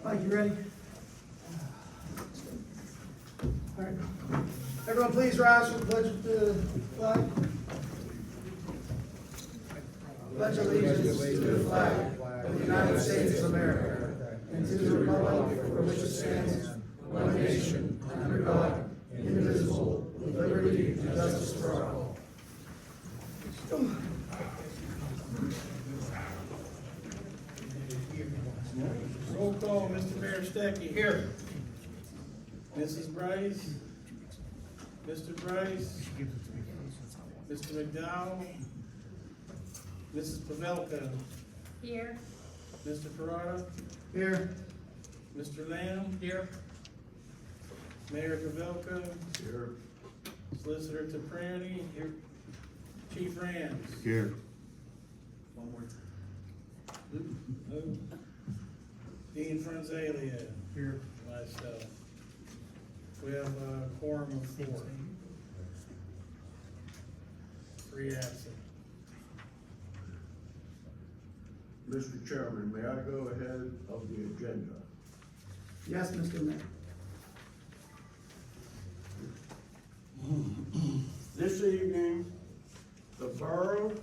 Mike, you ready? All right. Everyone please rise for the pledge of the flag. Pledge allegiance to the flag of the United States of America and to the republic for which it stands, one nation, under God, indivisible, with liberty and justice for all. Roll call, Mr. Berestecky. Here. Mrs. Brice. Mr. Brice. Mr. McDowell. Mrs. Pavelko. Here. Mr. Perrotta. Here. Mr. Lamb. Here. Mayor Pavelko. Here. Solicitor Toprani. Here. Chief Rands. Here. One more. Dean Fronzaglio. Here. Myself. We have a quorum of 4. 3 absent. Mr. Chairman, may I go ahead of the agenda? Yes, Mr. Mayor. This evening, the Borough,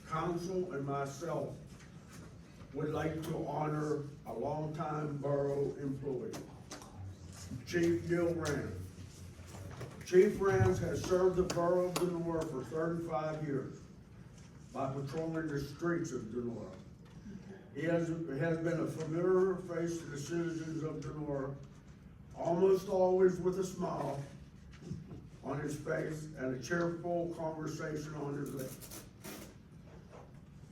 Council, and myself would like to honor a longtime Borough employee, Chief Neal Rands. Chief Rands has served the Borough of Donora for 35 years by patrolling the streets of Donora. He has been a familiar face to the citizens of Donora, almost always with a smile on his face and a cheerful conversation on his lips.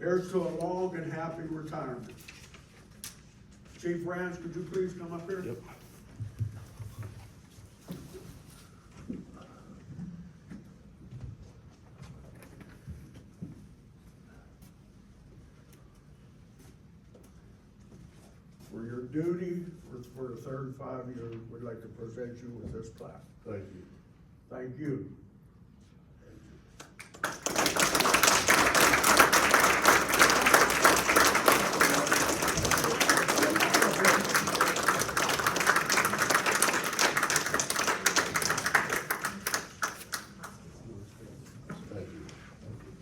Here's to a long and happy retirement. Chief Rands, could you please come up here? Yep. For your duty for the 35 years, we'd like to present you with this plaque. Thank you. Thank you.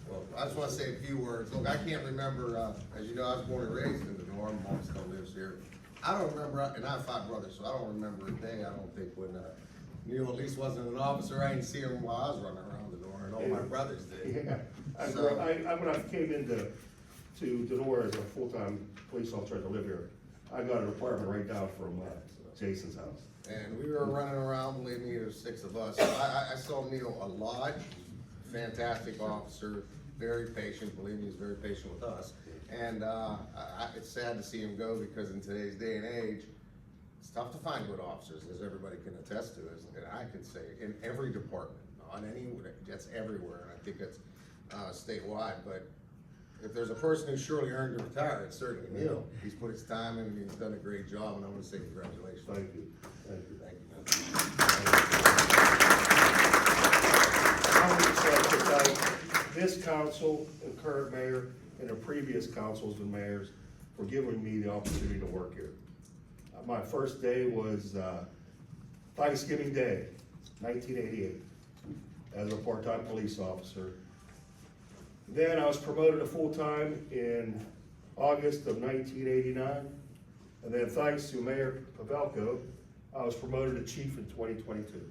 Well, I just want to say a few words. Look, I can't remember, as you know, I was born and raised in the North. Mom still lives here. I don't remember, and I have 5 brothers, so I don't remember a day, I don't think, when Neal at least wasn't an officer. I didn't see him while I was running around the door, and all my brothers did. Yeah, when I came into Donora as a full-time police officer to live here, I got an apartment right down from Jason's house. And we were running around, believe me, there's 6 of us. So I saw Neal a lot, fantastic officer, very patient, believe me, he's very patient with us. And it's sad to see him go because in today's day and age, it's tough to find good officers, as everybody can attest to, and I can say, in every department, on any, that's everywhere, and I think it's statewide, but if there's a person who surely earned to retire, it's certainly Neal. He's put his time in, and he's done a great job, and I want to say congratulations. Thank you. Thank you. Thank you. I would just like to thank this council, the current mayor, and the previous councils and mayors for giving me the opportunity to work here. My first day was Thanksgiving Day, 1988, as a part-time police officer. Then I was promoted to full-time in August of 1989. And then thanks to Mayor Pavelko, I was promoted to chief in 2022,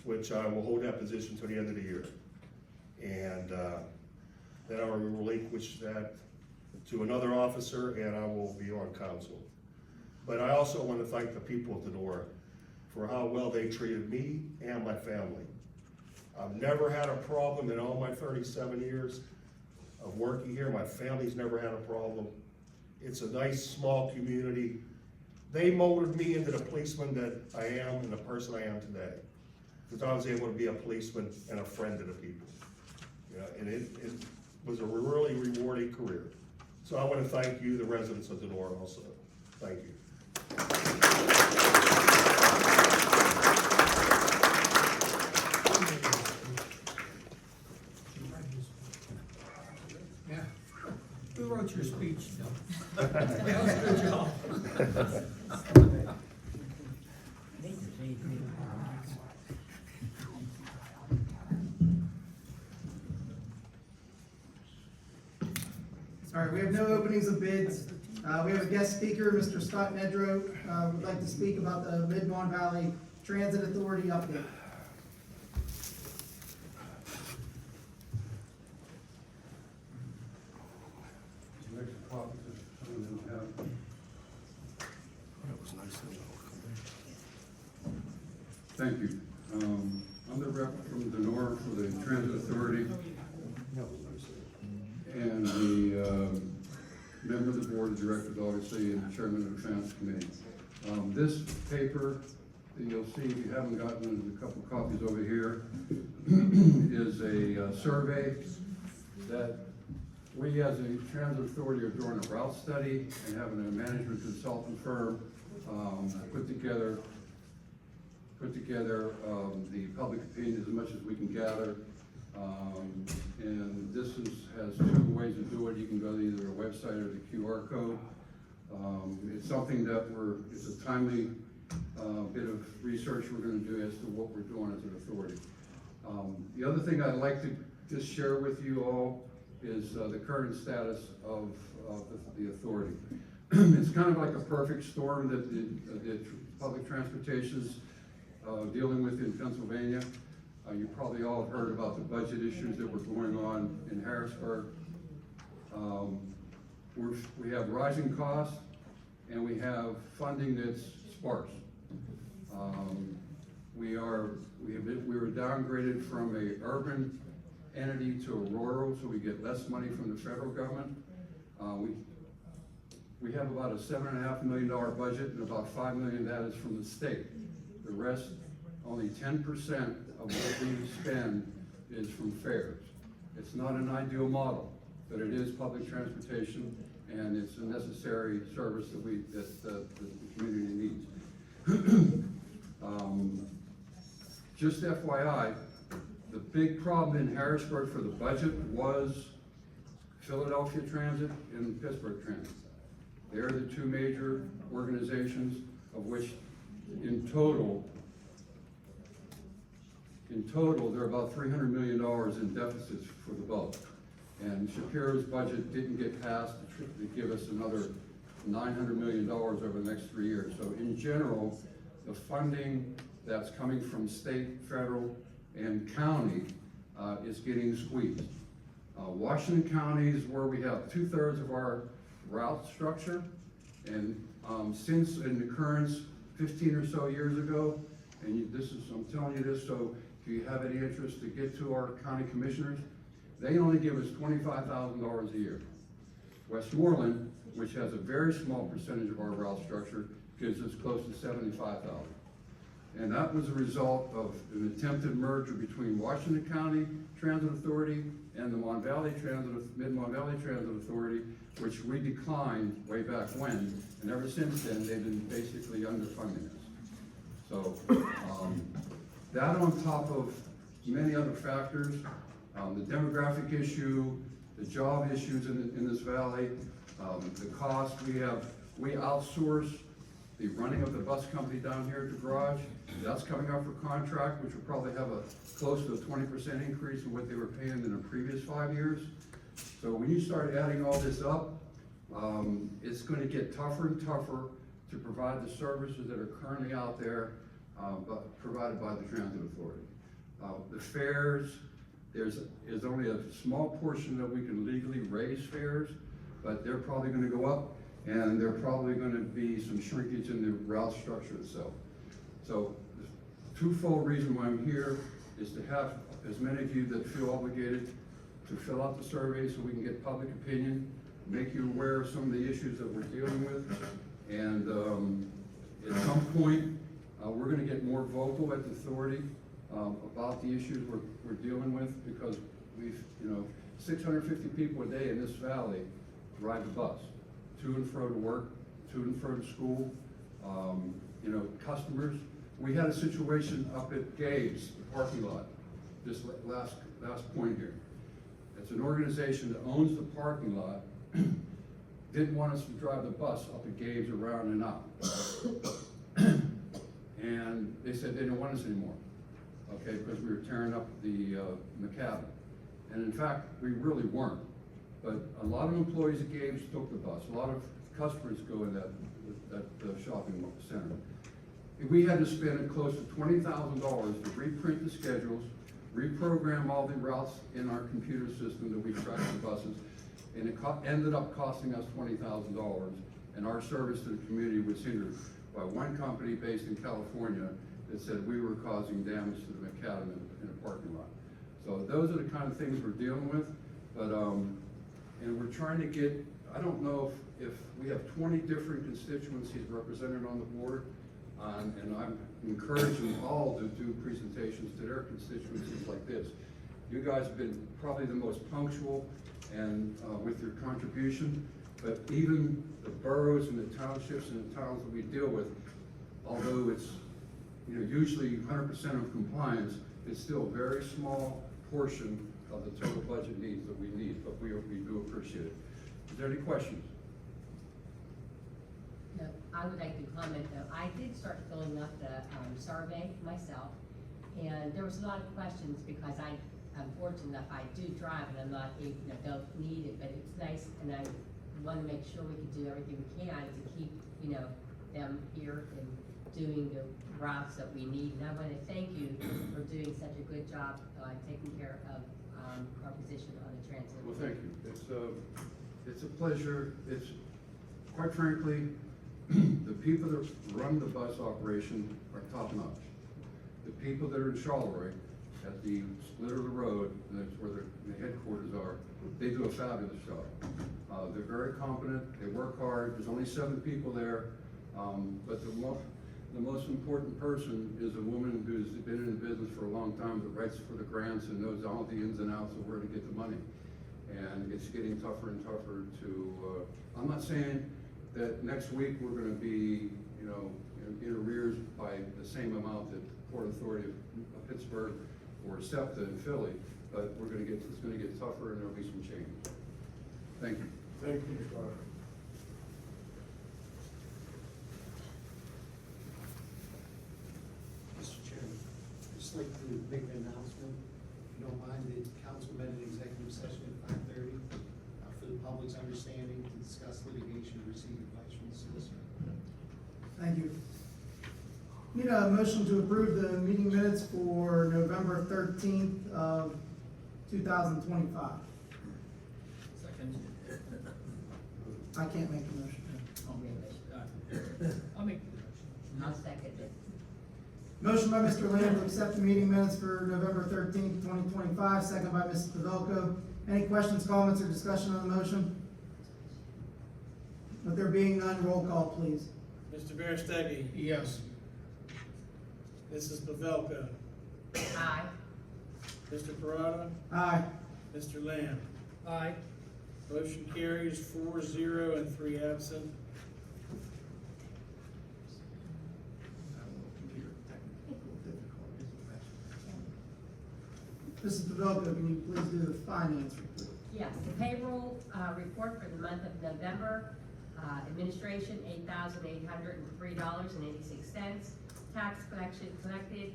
which I will hold that position to the end of the year. And then I will relinquish that to another officer, and I will be on council. But I also want to thank the people of Donora for how well they treated me and my family. I've never had a problem in all my 37 years of working here. My family's never had a problem. It's a nice, small community. They molded me into the policeman that I am and the person I am today, because I was able to be a policeman and a friend to the people. And it was a really rewarding career. So I want to thank you, the residents of Donora, also. Thank you. Who wrote your speech, Phil? That was a good job. All right, we have no openings of bids. We have a guest speaker, Mr. Scott Nedrow, would like to speak about the Mid-Mon Valley Transit Authority update. Thank you. I'm the rep from Donora for the Transit Authority and the member of the board of directors, obviously, and the chairman of the finance committee. This paper that you'll see, if you haven't gotten, there's a couple copies over here, is a survey that we as a transit authority are doing a route study and having a management consultant firm put together the public opinion as much as we can gather. And this has two ways to do it. You can go to either a website or the QR code. It's something that it's a timely bit of research we're going to do as to what we're doing as an authority. The other thing I'd like to just share with you all is the current status of the authority. It's kind of like a perfect storm that the public transportation's dealing with in Pennsylvania. You probably all have heard about the budget issues that were going on in Harrisburg. We have rising costs and we have funding that's sparse. We were downgraded from a urban entity to a rural, so we get less money from the federal government. We have about a $7.5 million budget, and about $5 million of that is from the state. The rest, only 10% of what we spend is from fares. It's not an ideal model, but it is public transportation, and it's a necessary service that the community needs. Just FYI, the big problem in Harrisburg for the budget was Philadelphia Transit and Pittsburgh Transit. They're the two major organizations of which in total, they're about $300 million in deficits for the both. And Shapiro's budget didn't get passed to give us another $900 million over the next 3 years. So in general, the funding that's coming from state, federal, and county is getting squeezed. Washington County is where we have 2/3 of our route structure, and since an occurrence 15 or so years ago, and I'm telling you this so if you have any interest to get to our county commissioners, they only give us $25,000 a year. Westmoreland, which has a very small percentage of our route structure, gives us close to $75,000. And that was a result of an attempted merger between Washington County Transit Authority and the Mid-Mon Valley Transit Authority, which we declined way back when, and ever since then, they've been basically underfunding us. So, that on top of many other factors, the demographic issue, the job issues in this valley, the cost, we outsource the running of the bus company down here at the garage. That's coming up for contract, which will probably have a close to a 20% increase in what they were paying in the previous 5 years. So when you start adding all this up, it's going to get tougher and tougher to provide the services that are currently out there, but provided by the Transit Authority. The fares, there's only a small portion that we can legally raise fares, but they're probably going to go up, and there's probably going to be some shrinkage in the route structure itself. So the twofold reason why I'm here is to have as many of you that feel obligated to fill out the survey so we can get public opinion, make you aware of some of the issues that we're dealing with, and at some point we're going to get more vocal at the authority about the issues we're dealing with, because we've 650 people a day in this valley ride the bus to and fro to work, to and fro to school. Customers. We had a situation up at Gabe's, the parking lot, this last point here. It's an organization that owns the parking lot, didn't want us to drive the bus up at Gabe's around and up. And they said they didn't want us anymore, okay, because we were tearing up the macadam. And in fact, we really weren't. But a lot of employees at Gabe's took the bus. A lot of customers go in that shopping center. We had to spend close to $20,000 to reprint the schedules, reprogram all the routes in our computer system that we track the buses, and it ended up costing us $20,000, and our service to the community was hindered by one company based in California that said we were causing damage to the macadam in a parking lot. So those are the kind of things we're dealing with, but, and we're trying to get, I don't know if we have 20 different constituencies represented on the board, and I'm encouraging all to do presentations to their constituencies like this. You guys have been probably the most punctual and with your contribution, but even the boroughs and the townships and the towns that we deal with, although it's usually 100% of compliance, it's still a very small portion of the total budget needs that we need, but we do appreciate it. Is there any questions? No, I would like to comment though, I did start filling out the survey myself, and there was a lot of questions because I'm fortunate enough, I do drive and I'm not, don't need it, but it's nice, and I want to make sure we can do everything we can to keep, them here and doing the routes that we need. And I want to thank you for doing such a good job taking care of our position on the transit. Well, thank you. It's a pleasure. It's, quite frankly, the people that run the bus operation are top notch. The people that are in Charleroi at the split of the road, and that's where the headquarters are, they do a fabulous job. They're very competent, they work hard. There's only 7 people there, but the most important person is a woman who's been in the business for a long time, that writes for the grants and knows all the ins and outs of where to get the money. And it's getting tougher and tougher to, I'm not saying that next week we're gonna be, in arrears by the same amount that Port Authority of Pittsburgh or SEPTA in Philly, but it's gonna get tougher and there'll be some change. Thank you. Thank you, Scott. Mr. Chairman, I'd just like to make an announcement, if you don't mind, the council met an executive session at 5:30 for the public's understanding to discuss litigation and receive advice from the solicitor. Thank you. Need a motion to approve the meeting minutes for November 13th of 2025. Second. I can't make the motion. I'll make the motion. I'll second it. Motion by Mr. Lamb to accept the meeting minutes for November 13th, 2025, second by Mrs. Pavelko. Any questions, comments, or discussion on the motion? With there being none, roll call, please. Mr. Berestecky. Yes. Mrs. Pavelko. Aye. Mr. Perrotta. Aye. Mr. Lamb. Aye. Motion carries 4-0 and 3 absent. Mrs. Pavelko, can you please do the finance report? Yes, the payroll report for the month of November, administration, $8,803.86. Tax collected,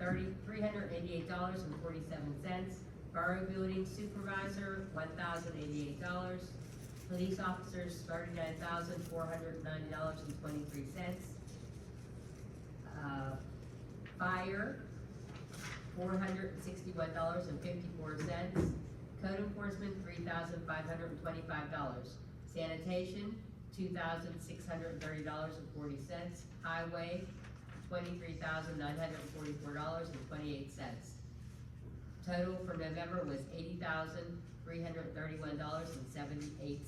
$388.47. Borough building supervisor, $1,088. Police officers, $39,490.23. Fire, $461.54. Code enforcement, $3,525. Sanitation, $2,630.40. Highway, $23,944.28. Total for November was $80,331.78.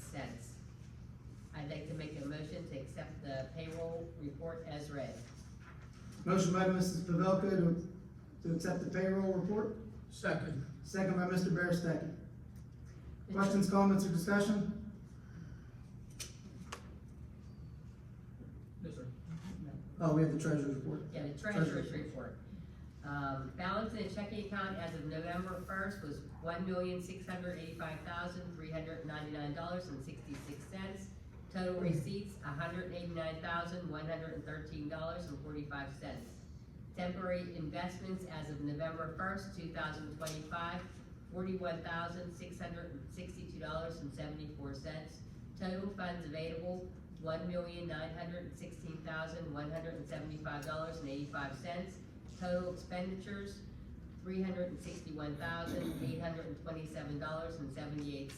I'd like to make a motion to accept the payroll report as read. Motion by Mrs. Pavelko to accept the payroll report, Second. second by Mr. Berestecky. Questions, comments, or discussion? Yes, sir. Oh, we have the treasurer's report. Yeah, the treasurer's report. Balance in the checking account as of November first was $1,685,399.66. Total receipts, $189,113.45. Temporary investments as of November first, 2025, $41,662.74. Total funds available, $1,916,175.85. Total expenditures, $361,827.78.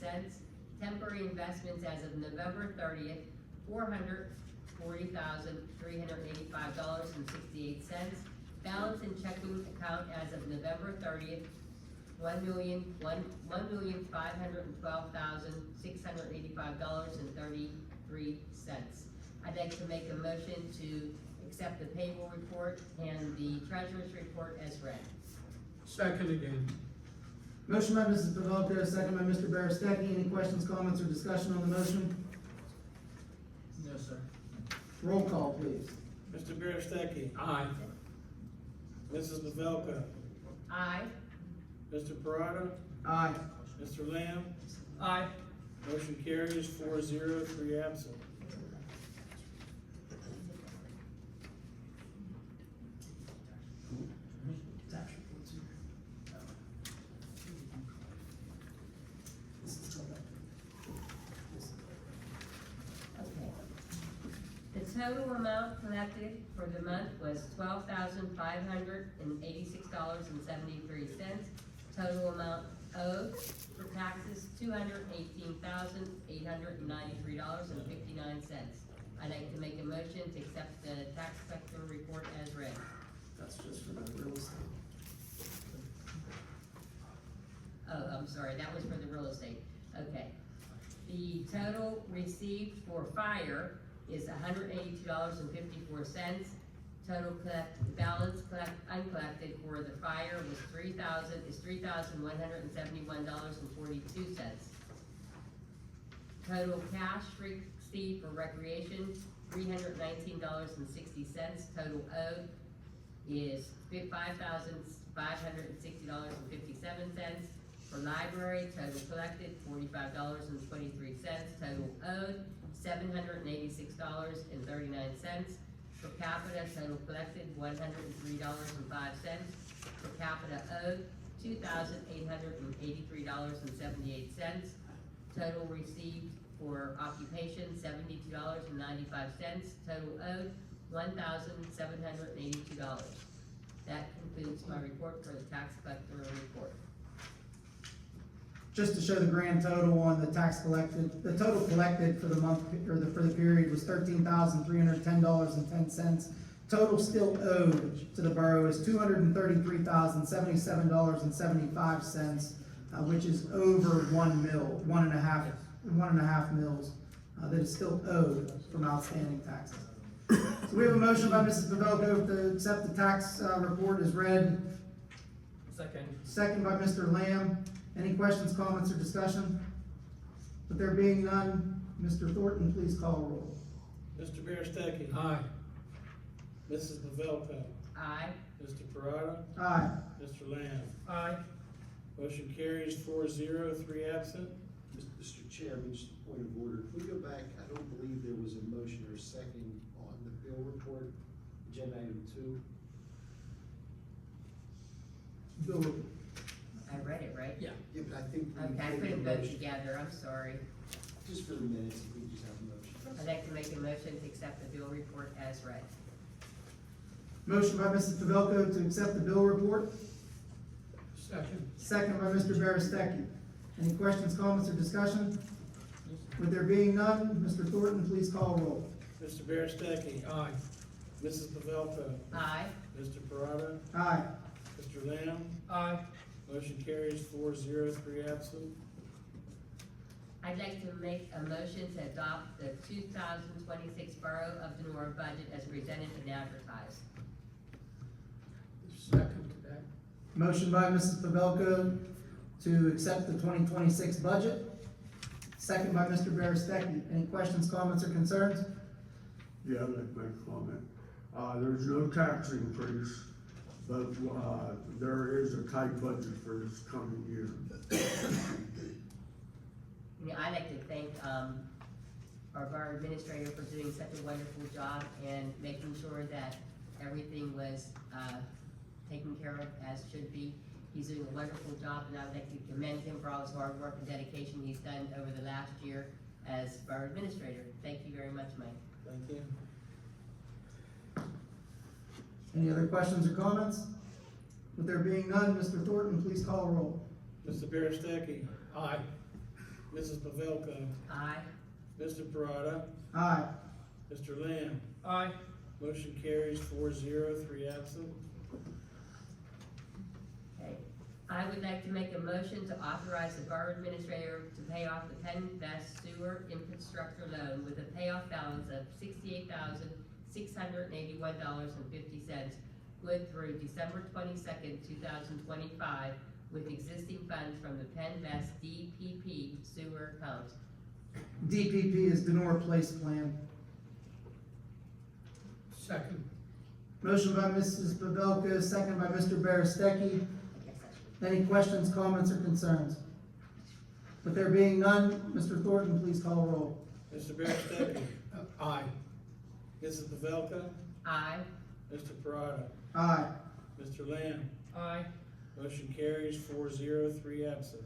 Temporary investments as of November 30th, $440,385.68. Balance in checking account as of November 30th, $1,512,685.33. I'd like to make a motion to accept the payroll report and the treasurer's report as read. Second again. Motion by Mrs. Pavelko, second by Mr. Berestecky. Any questions, comments, or discussion on the motion? No, sir. Roll call, please. Mr. Berestecky. Aye. Mrs. Pavelko. Aye. Mr. Perrotta. Aye. Mr. Lamb. Aye. Motion carries 4-0, 3 absent. Okay. The total amount collected for the month was $12,586.73. Total amount owed for taxes, $218,893.59. I'd like to make a motion to accept the tax collector report as read. That's just for the real estate. Oh, I'm sorry, that was for the real estate. Okay. The total received for fire is $182.54. Total balance uncollected for the fire was $3,171.42. Total cash received for recreation, $319.60. Total owed is $5,560.57. For library, total collected, $45.23. Total owed, $786.39. For capita, total collected, $103.05. For capita owed, $2,883.78. Total received for occupation, $72.95. Total owed, $1,782. That concludes my report for the tax collector report. Just to show the grand total on the tax collected, the total collected for the month, or for the period was $13,310.10. Total still owed to the borough is $233,077.75, which is over 1.5 mils, that is still owed from outstanding taxes. So we have a motion by Mrs. Pavelko to accept the tax report as read. Second. Second by Mr. Lamb. Any questions, comments, or discussion? With there being none, Mr. Thornton, please call roll. Mr. Berestecky. Aye. Mrs. Pavelko. Aye. Mr. Perrotta. Aye. Mr. Lamb. Aye. Motion carries 4-0, 3 absent. Mr. Chairman, just a point of order. If we go back, I don't believe there was a motion or a second on the bill report, agenda item 2. Bill report. I read it, right? Yeah. Yeah, but I think. we Okay, I made couldn't a vote motion. together, I'm sorry. Just for the minutes, if we just have a motion. I'd like to make a motion to accept the bill report as read. Motion by Mrs. Pavelko to accept the bill report. Second. Second by Mr. Berestecky. Any questions, comments, or discussion? With there being none, Mr. Thornton, please call roll. Mr. Berestecky. Aye. Mrs. Pavelko. Aye. Mr. Perrotta. Aye. Mr. Lamb. Aye. Motion carries 4-0, 3 absent. I'd like to make a motion to adopt the 2026 Borough of Donora budget as presented and advertised. Second to that. Motion by Mrs. Pavelko to accept the 2026 budget. Second by Mr. Berestecky. Any questions, comments, or concerns? Yeah, I'd like to make a comment. There's no tax increase. but, there is a tight budget for this coming year. You know, I'd like to thank, our borough administrator for doing such a wonderful job and making sure that everything was, taken care of as should be. He's doing a wonderful job, and I would like to commend him for all his hard work and dedication he's done over the last year as borough administrator. Thank you very much, Mike. Thank you. Any other questions or comments? With there being none, Mr. Thornton, please call roll. Mr. Berestecky, Aye. Mrs. Pavelko, Aye. Mr. Perrotta, Aye. Mr. Lamb. Aye. Motion carries 4-0, 3 absent. Okay. I would like to make a motion to authorize the borough administrator to pay off the Penn Best Sewer Infrastructure Loan with a payoff balance of $68,681.50, good through December 22nd, 2025, with existing funds from the Penn Best DPP sewer account. DPP is Donora Place Plan. Second. Motion by Mrs. Pavelko, second by Mr. Berestecky. I guess I should. Any questions, comments, or concerns? With there being none, Mr. Thornton, please call roll. Mr. Berestecky, Aye. Mrs. Pavelko, Aye. Mr. Perrotta, Aye. Mr. Lamb. Aye. Motion carries 4-0, 3 absent.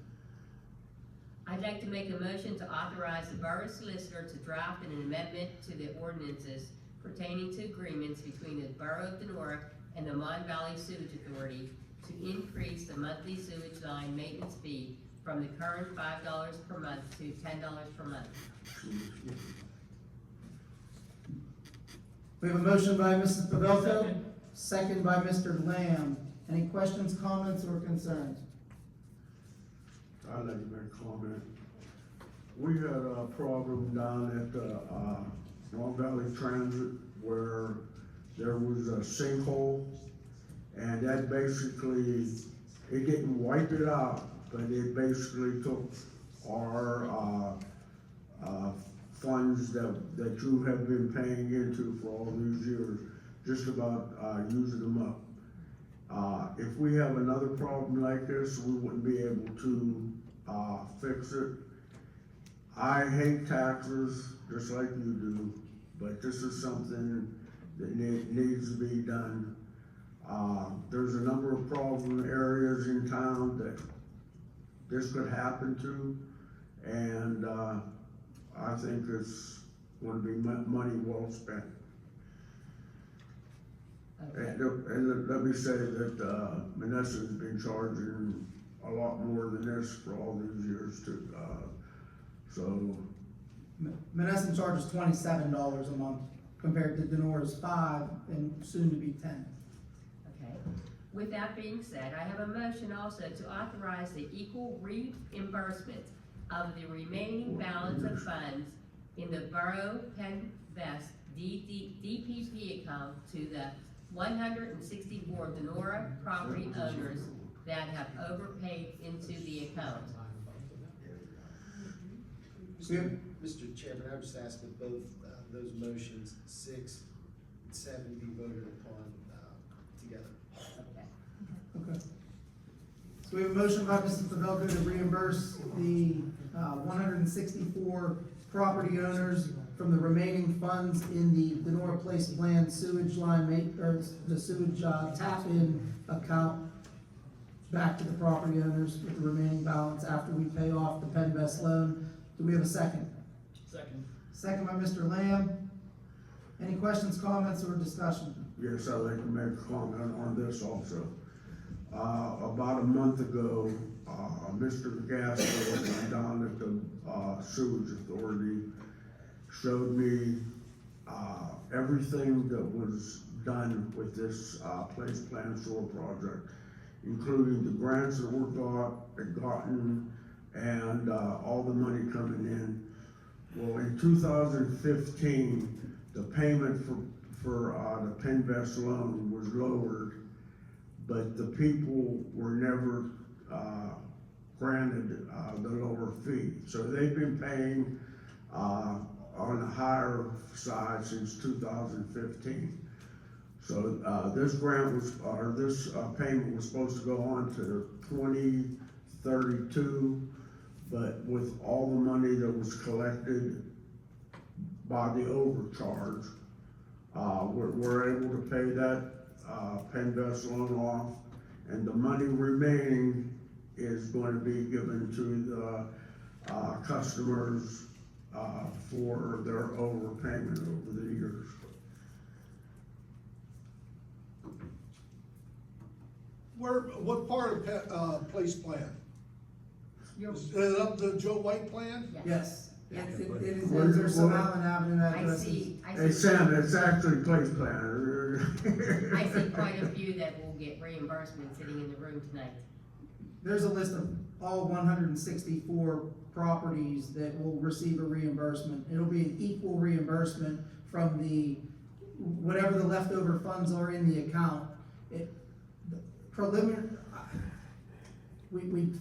I'd like to make a motion to authorize the borough solicitor to draft an amendment to the ordinances pertaining to agreements between the Borough of Donora and the Mon Valley Sewage Authority to increase the monthly sewage line maintenance fee from the current $5 per month to $10 per month. We have a motion by Mrs. Pavelko, Second. second by Mr. Lamb. Any questions, comments, or concerns? I'd like to make a comment. We had a problem down at the, Long Valley Transit where there was a sinkhole. And that basically, it didn't wipe it out, but it basically took our, funds that you have been paying into for all these years, just about, using them up. If we have another problem like this, we wouldn't be able to, fix it. I hate taxes, just like you do, but this is something that needs to be done. There's a number of problem areas in town that this could happen to, and, I think it's going to be money well spent. Okay. And let me say that, Menneson's been charging a lot more than this for all these years too, so. Menneson charges $27 a month compared to Denora's $5 and soon to be $10. Okay. With that being said, I have a motion also to authorize the equal reimbursement of the remaining balance of funds in the Borough Penn Best DPP account to the 164 Donora property owners that have overpaid into the account. Mr. Chairman, I would just ask that both, those motions, 6 and 7, be voted upon, together. Okay. Okay. So we have a motion by Mrs. Pavelko to reimburse the 164 property owners from the remaining funds in the Donora Place Plan sewage line or the sewage tap-in account back to the property owners with the remaining balance after we pay off the Penn Best loan. Do we have a second? Second. Second by Mr. Lamb. Any questions, comments, or discussion? Yes, I'd like to make a comment on this also. About a month ago, Mr. Gasper down at the sewage authority showed me everything that was done with this place plan sewer project, including the grants that were gotten and all the money coming in. Well, in 2015, the payment for the Penn Best loan was lowered, but the people were never granted the lower fee. So they've been paying on the higher side since 2015. So, this grant was, or this, payment was supposed to go on to 2032, but with all the money that was collected by the overcharge, we're able to pay that, Penvest loan off, and the money remaining is going to be given to the, customers, for their overpayment over the years. What part of, police plan? You're, Is it up to Joe White plan? yes. Yes, Yes. it is, there's some Allen Avenue I addresses. see, It's Sam, it's actually place planner. I see quite a few that will get reimbursement sitting in the room tonight. There's a list of all 164 properties that will receive a reimbursement. It'll be an equal reimbursement from whatever the leftover funds are in the account. The preliminary, when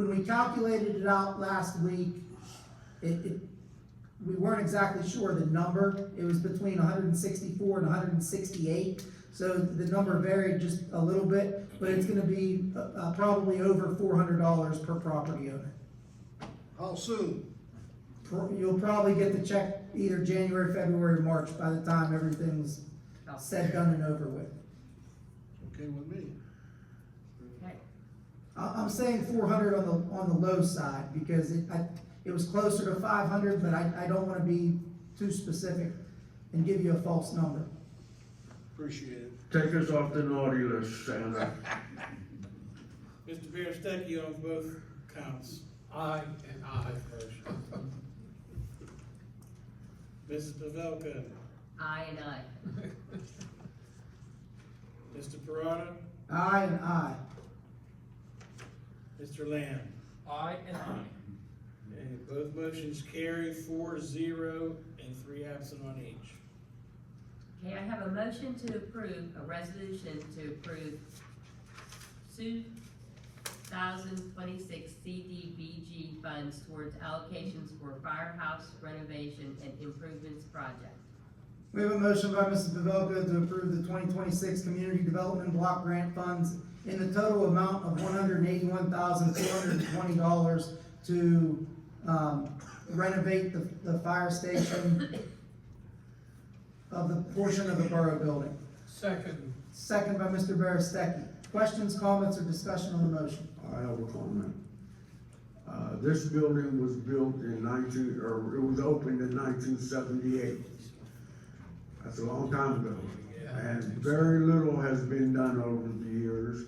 we calculated it out last week, we weren't exactly sure the number. It was between 164 and 168. So the number varied just a little bit, but it's gonna be, probably over $400 per property owner. How soon? You'll probably get the check either January, February, or March by the time everything's said, done, and over with. Okay with me. Okay. I'm saying 400 on the low side because it was closer to 500, but I don't wanna be too specific and give you a false number. Appreciate it. Take us off the naughty list, Santa. Mr. Berestecky on both counts. Aye and aye first. Mrs. Pavelko, Aye and aye. Mr. Perrotta, Aye and aye. Mr. Lamb. Aye and aye. Okay, both motions carry 4-0 and 3 absent on each. Okay, I have a motion to approve, a resolution to approve 2026 CDBG funds towards allocations for firehouse renovation and improvements project. We have a motion by Mrs. Pavelko to approve the 2026 Community Development Block Grant Funds in the total amount of $181,420 to renovate the fire station of the portion of the Borough building. Second. Second by Mr. Berestecky. Questions, comments, or discussion on the motion? I have a comment. This building was built in it was opened in 1978. That's a long time ago. And very little has been done over the years.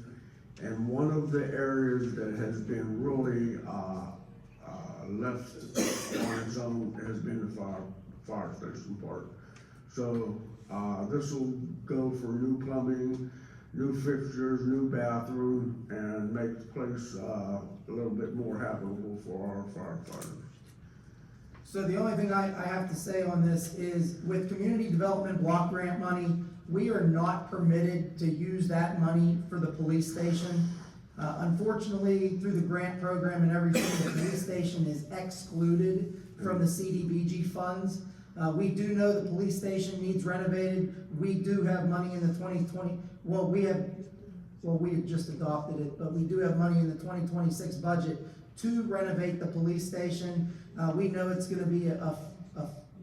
And one of the areas that has been really, left on its own has been the fire station part. So, this will go for new plumbing, new fixtures, new bathroom, and make the place, a little bit more habitable for our firefighters. So the only thing I have to say on this is with community development block grant money, we are not permitted to use that money for the police station. Unfortunately, through the grant program and everything, the police station is excluded from the CDBG funds. We do know the police station needs renovated. We do have money in the 2020, we had just adopted it, but we do have money in the 2026 budget to renovate the police station. We know it's gonna be a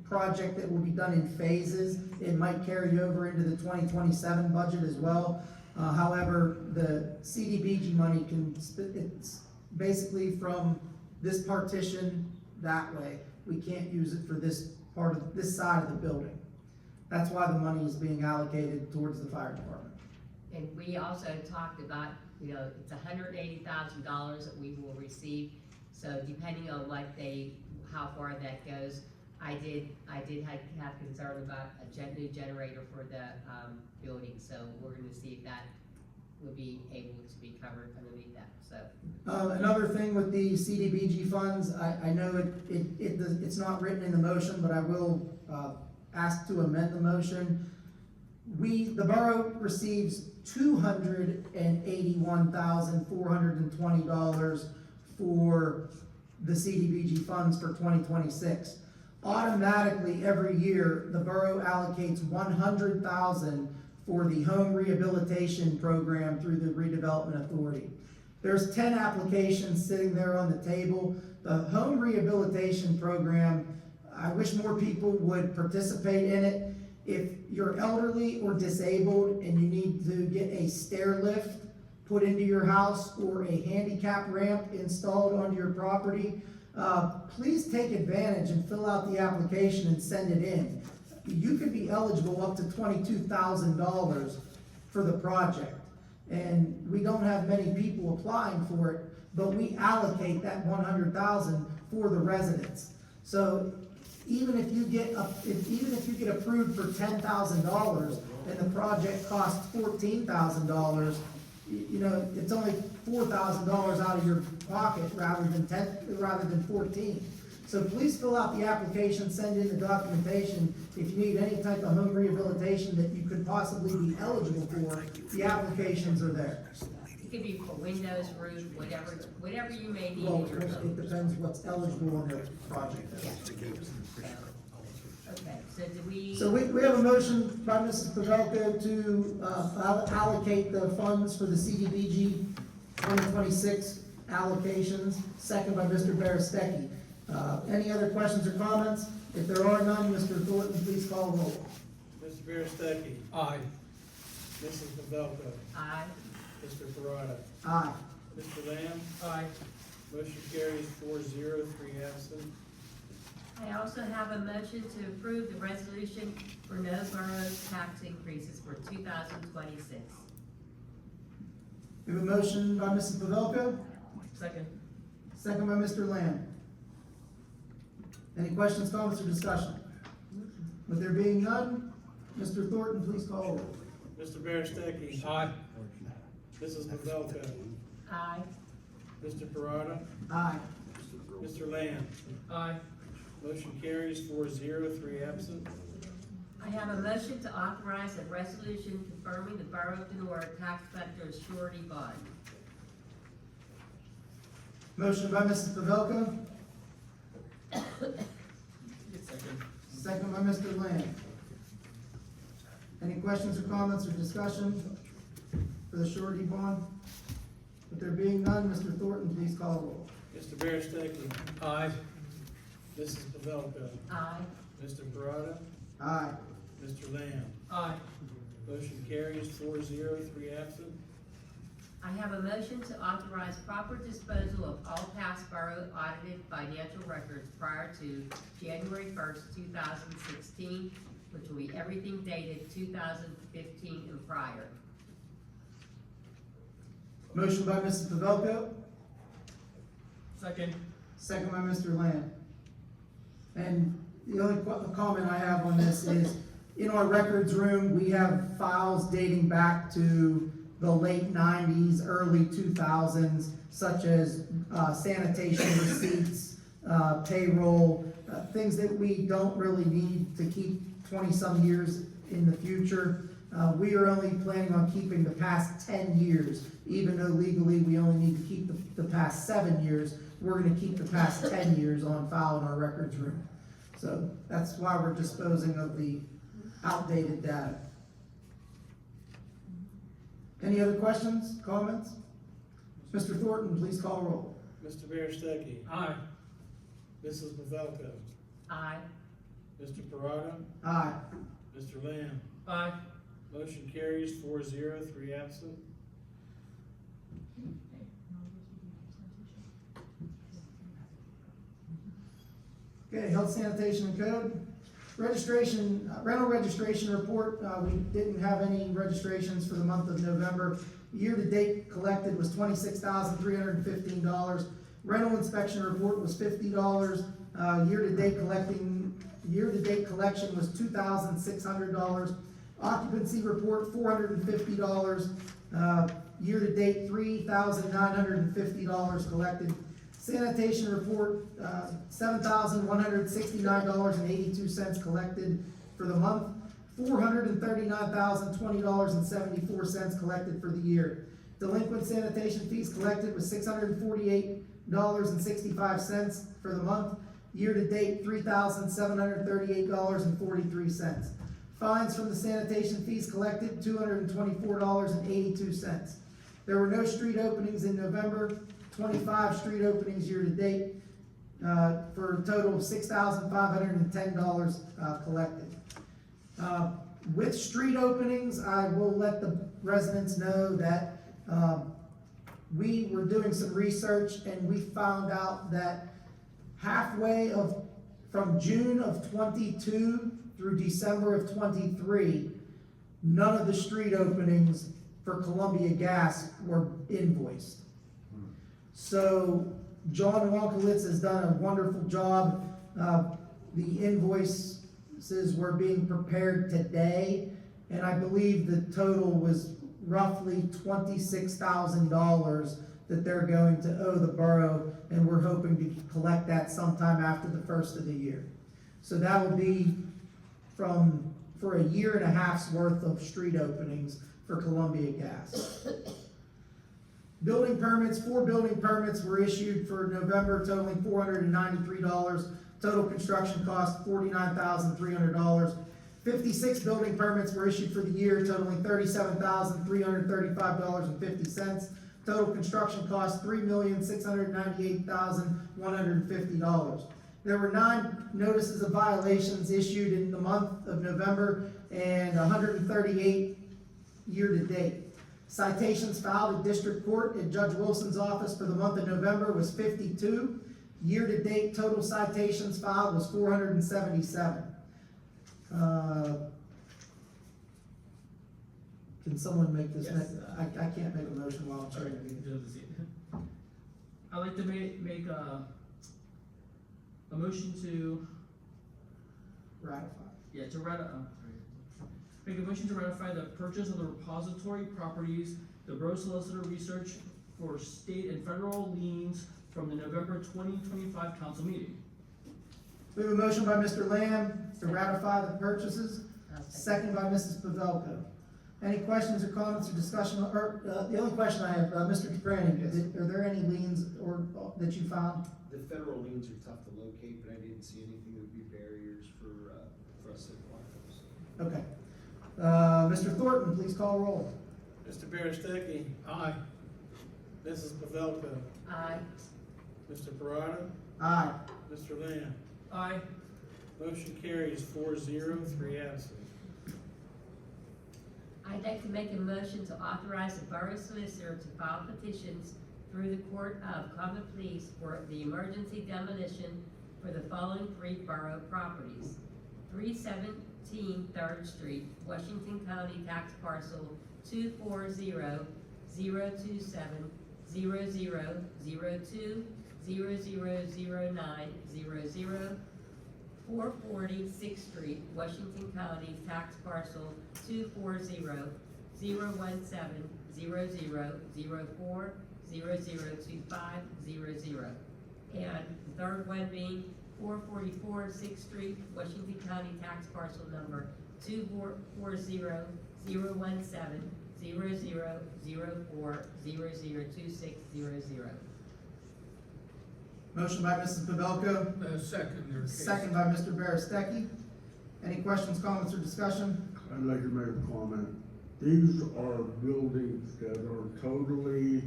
project that will be done in phases. It might carry over into the 2027 budget as well. However, the CDBG money it's basically from this partition that way. We can't use it for this part of this side of the building. That's why the money is being allocated towards the fire department. And we also talked about, it's $180,000 that we will receive. So depending on how far that goes, I did have concern about a new generator for the, building. So we're gonna see if that would be able to be covered underneath that, so. Another thing with the CDBG funds, I know it's not written in the motion, but I will, ask to amend the motion. The borough receives $281,420 for the CDBG funds for 2026. Automatically, every year, the borough allocates $100,000 for the home rehabilitation program through the redevelopment authority. There's 10 applications sitting there on the table. The home rehabilitation program, I wish more people would participate in it. If you're elderly or disabled and you need to get a stair lift put into your house or a handicap ramp installed onto your property, please take advantage and fill out the application and send it in. You could be eligible up to $22,000 for the project. And we don't have many people applying for it, but we allocate that $100,000 for the residents. So even if you get approved for $10,000 and the project costs $14,000, you know, it's only $4,000 out of your pocket rather than 14. So please fill out the application, send in the documentation. If you need any type of home rehabilitation that you could possibly be eligible for, the applications are there. It could be for windows, roof, whatever you may need Well, in your it home. depends what's eligible on the project. Yeah. Okay, so do we? So we have a motion by Mrs. Pavelko to allocate the funds for the CDBG 2026 allocations, second by Mr. Berestecky. Any other questions or comments? If there are none, Mr. Thornton, please call the roll. Mr. Berestecky. Aye. Mrs. Pavelko. Aye. Mr. Perrotta. Aye. Mr. Lamb. Aye. Motion carries 4-0, 3 absent. I also have a motion to approve the resolution for no borough tax increases for 2026. We have a motion by Mrs. Pavelko, Second. second by Mr. Lamb. Any questions, comments, or discussion? With there being none, Mr. Thornton, please call the roll. Mr. Berestecky. Aye. Mrs. Pavelko. Aye. Mr. Perrotta. Aye. Mr. Lamb. Aye. Motion carries 4-0, 3 absent. I have a motion to authorize a resolution confirming the Borough of Donora tax collector's surety bond. Motion by Mrs. Pavelko, Second. second by Mr. Lamb. Any questions or comments or discussion for the surety bond? With there being none, Mr. Thornton, please call the roll. Mr. Berestecky. Aye. Mrs. Pavelko. Aye. Mr. Perrotta. Aye. Mr. Lamb. Aye. Motion carries 4-0, 3 absent. I have a motion to authorize proper disposal of all past borough audited financial records prior to January 1st, 2016, which will be everything dated 2015 and prior. Motion by Mrs. Pavelko, Second. second by Mr. Lamb. And the only comment I have on this is, in our records room, we have files dating back to the late 90s, early 2000s, such as sanitation receipts, payroll, things that we don't really need to keep 20-some years in the future. We are only planning on keeping the past 10 years, even though legally we only need to keep the past 7 years. We're gonna keep the past 10 years on file in our records room. So that's why we're disposing of the outdated data. Any other questions, comments? Mr. Thornton, please call roll. Mr. Berestecky. Aye. Mrs. Pavelko. Aye. Mr. Perrotta. Aye. Mr. Lamb. Aye. Motion carries 4-0, 3 absent. Okay, health, sanitation, and code. Registration, rental registration report, we didn't have any registrations for the month of November. Year-to-date collected was $26,315. Rental inspection report was $50. Year-to-date collection was $2,600. Occupancy report, $450. Year-to-date, $3,950 collected. Sanitation report, $7,169.82 collected for the month, $439,020.74 collected for the year. Delinquent sanitation fees collected was $648.65 for the month, year-to-date $3,738.43. Fines from the sanitation fees collected, $224.82. There were no street openings in November, 25 street openings year-to-date, for a total of $6,510 collected. With street openings, I will let the residents know that we were doing some research and we found out that from June of 22 through December of 23, none of the street openings for Columbia Gas were invoiced. So John Wankulitz has done a wonderful job. The invoices were being prepared today, and I believe the total was roughly $26,000 that they're going to owe the borough, and we're hoping to collect that sometime after the first of the year. So that will be for a year and a half's worth of street openings for Columbia Gas. Building permits, 4 building permits were issued for November totaling $493. Total construction cost $49,300. 56 building permits were issued for the year totaling $37,335.50. Total construction cost $3,698,150. There were 9 notices of violations issued in the month of November and 138 year-to-date. Citations filed at District Court at Judge Wilson's office for the month of November was 52. Year-to-date total citations filed was 477. Can someone make this? Yes. I can't make a motion while I'm chairing the meeting. I'd like to make a motion to, Ratify. make a motion to ratify the purchase of the repository properties, the Borough Solicitor research for state and federal liens from the November 2025 council meeting. We have a motion by Mr. Lamb to ratify the purchases, second by Mrs. Pavelko. Any questions or comments or discussion, the only question I have, Mr. Toprani, are there any liens that you found? The federal liens are tough to locate, but I didn't see anything that would be barriers for us to apply those. Okay. Mr. Thornton, please call roll. Mr. Berestecky? Aye. Mrs. Pavelko? Aye. Mr. Perrotta? Aye. Mr. Lamb? Aye. Motion carries 4-0, 3 absent. I'd like to make a motion to authorize the Borough Solicitor to file petitions through the Court of Common Pleas for the emergency demolition for the following 3 borough properties. 317 3rd Street, Washington County, tax parcel 240-027-0002-000900, 440 6th Street, Washington County, tax parcel 240-017-0004-002500. And the third one being 444 6th Street, Washington County, tax parcel number 240-017-0004-002600. Motion by Mrs. Pavelko, second by Mr. Berestecky. Any questions, comments, or discussion? I'd like to make a comment. These are buildings that are totally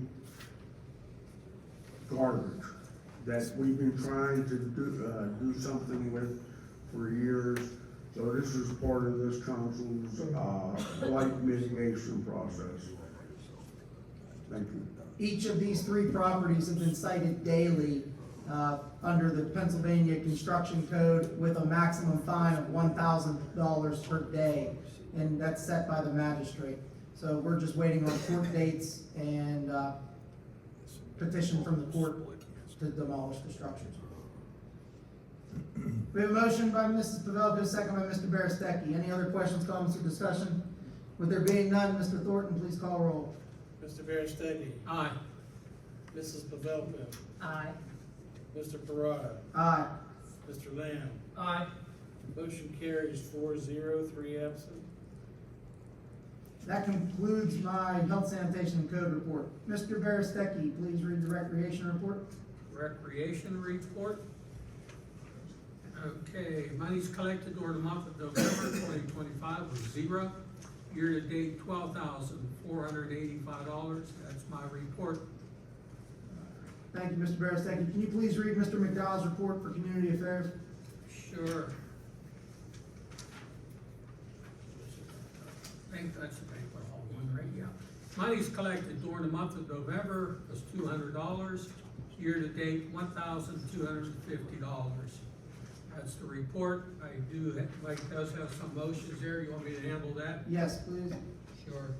garbage, that we've been trying to do something with for years. So this is part of this council's blight mitigation process. Thank you. Each of these 3 properties have been cited daily under the Pennsylvania Construction Code with a maximum fine of $1,000 per day, and that's set by the magistrate. So we're just waiting on court dates and petition from the court to demolish the structures. We have a motion by Mrs. Pavelko, second by Mr. Berestecky. Any other questions, comments, or discussion? With there being none, Mr. Thornton, please call roll. Mr. Berestecky? Aye. Mrs. Pavelko? Aye. Mr. Perrotta? Aye. Mr. Lamb? Aye. Motion carries 4-0, 3 absent. That concludes my health, sanitation, and code report. Mr. Berestecky, please read the recreation report. Recreation report. Okay, monies collected during the month of November 2025 was zero. Year-to-date, $12,485. That's my report. Thank you, Mr. Berestecky. Can you please read Mr. McDowell's report for Community Affairs? Sure. I think that's the banquet hall one, right? Yeah. Monies collected during the month of November was $200. Year-to-date, $1,250. That's the report. Mike does have some motions there. You want me to handle that? Yes, please. Sure.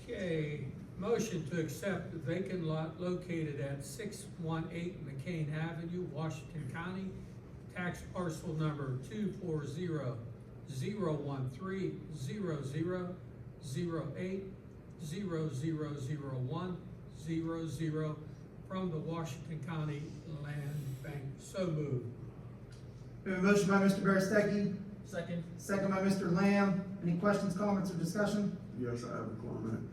Okay, motion to accept the vacant lot located at 618 McCain Avenue, Washington County, tax parcel number 240-013-008-0001-00 from the Washington County Land Bank. So moved. We have a motion by Mr. Berestecky, Second. second by Mr. Lamb. Any questions, comments, or discussion? Yes, I have a comment.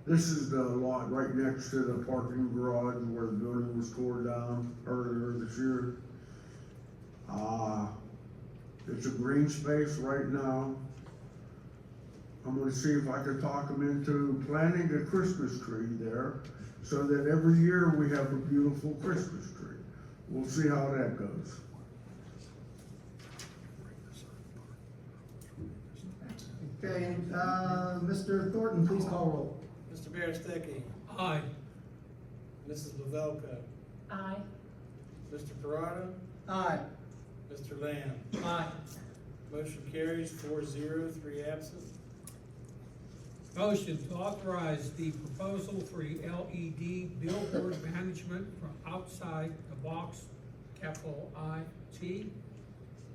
This is the lot right next to the parking garage where the building was torn down earlier this year. It's a green space right now. I'm gonna see if I can talk them into planting a Christmas tree there so that every year we have a beautiful Christmas tree. We'll see how that goes. Okay, Mr. Thornton, please call roll. Mr. Berestecky, Aye. Mrs. Pavelko, Aye. Mr. Perrotta, Aye. Mr. Lamb. Aye. Motion carries 4-0, 3 absent. Motion to authorize the proposal for the LED billboard management from outside the box, capital IT,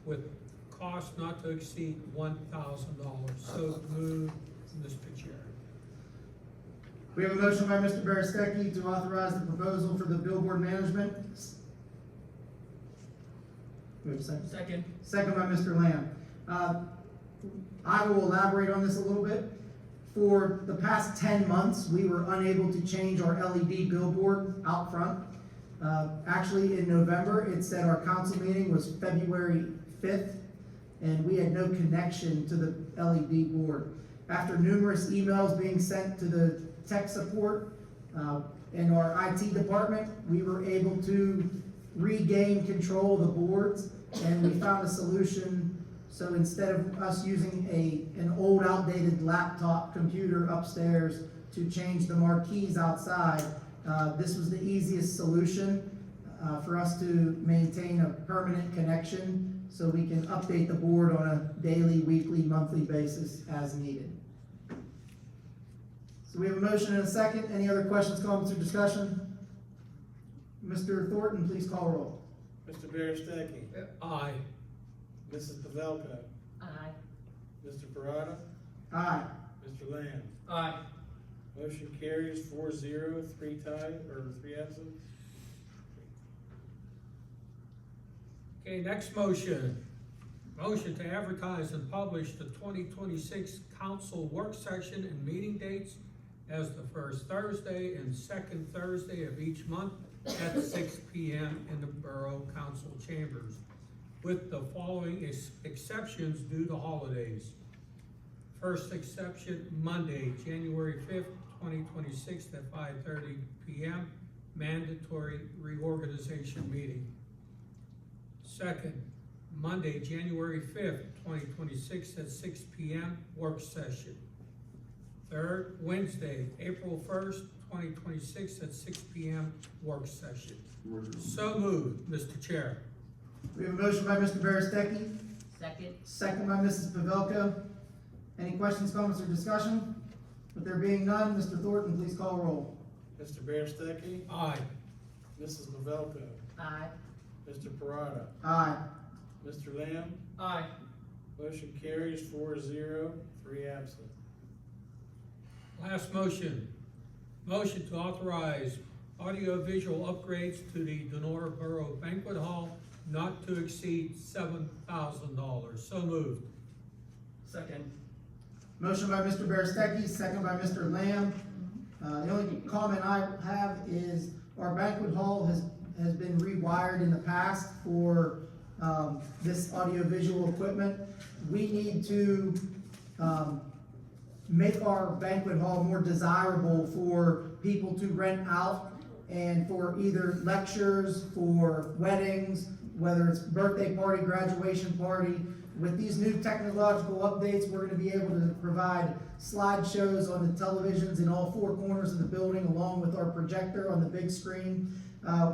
with cost not to exceed $1,000. So moved, Mr. Chair. We have a motion by Mr. Berestecky to authorize the proposal for the billboard management. We have a second? Second. Second by Mr. Lamb. I will elaborate on this a little bit. For the past 10 months, we were unable to change our LED billboard out front. Actually, in November, it said our council meeting was February 5th, and we had no connection to the LED board. After numerous emails being sent to the tech support and our IT department, we were able to regain control of the boards, and we found a solution. So instead of us using an old outdated laptop computer upstairs to change the marquees outside, this was the easiest solution for us to maintain a permanent connection so we can update the board on a daily, weekly, monthly basis as needed. So we have a motion and a second. Any other questions, comments, or discussion? Mr. Thornton, please call roll. Mr. Berestecky, Aye. Mrs. Pavelko, Aye. Mr. Perrotta, Aye. Mr. Lamb. Aye. Motion carries 4-0, 3 absent. Okay, next motion. Motion to advertise and publish the 2026 council work session and meeting dates as the first Thursday and second Thursday of each month at 6 p.m. in the Borough Council chambers, with the following exceptions due to holidays. First exception, Monday, January 5th, 2026 at 5:30 p.m., mandatory reorganization meeting. Second, Monday, January 5th, 2026 at 6 p.m., work session. Third, Wednesday, April 1st, 2026 at 6 p.m., work session. So moved, Mr. Chair. We have a motion by Mr. Berestecky, Second. second by Mrs. Pavelko. Any questions, comments, or discussion? With there being none, Mr. Thornton, please call roll. Mr. Berestecky, Aye. Mrs. Pavelko, Aye. Mr. Perrotta, Aye. Mr. Lamb. Aye. Motion carries 4-0, 3 absent. Last motion. Motion to authorize audio-visual upgrades to the Donora Borough Banquet Hall not to exceed $7,000. So moved. Second. Motion by Mr. Berestecky, second by Mr. Lamb. The only comment I have is our banquet hall has has been rewired in the past for, this audiovisual equipment. We need to, make our banquet hall more desirable for people to rent out and for either lectures, for weddings, whether it's birthday party, graduation party. With these new technological updates, we're gonna be able to provide slideshows on the televisions in all four corners of the building, along with our projector on the big screen.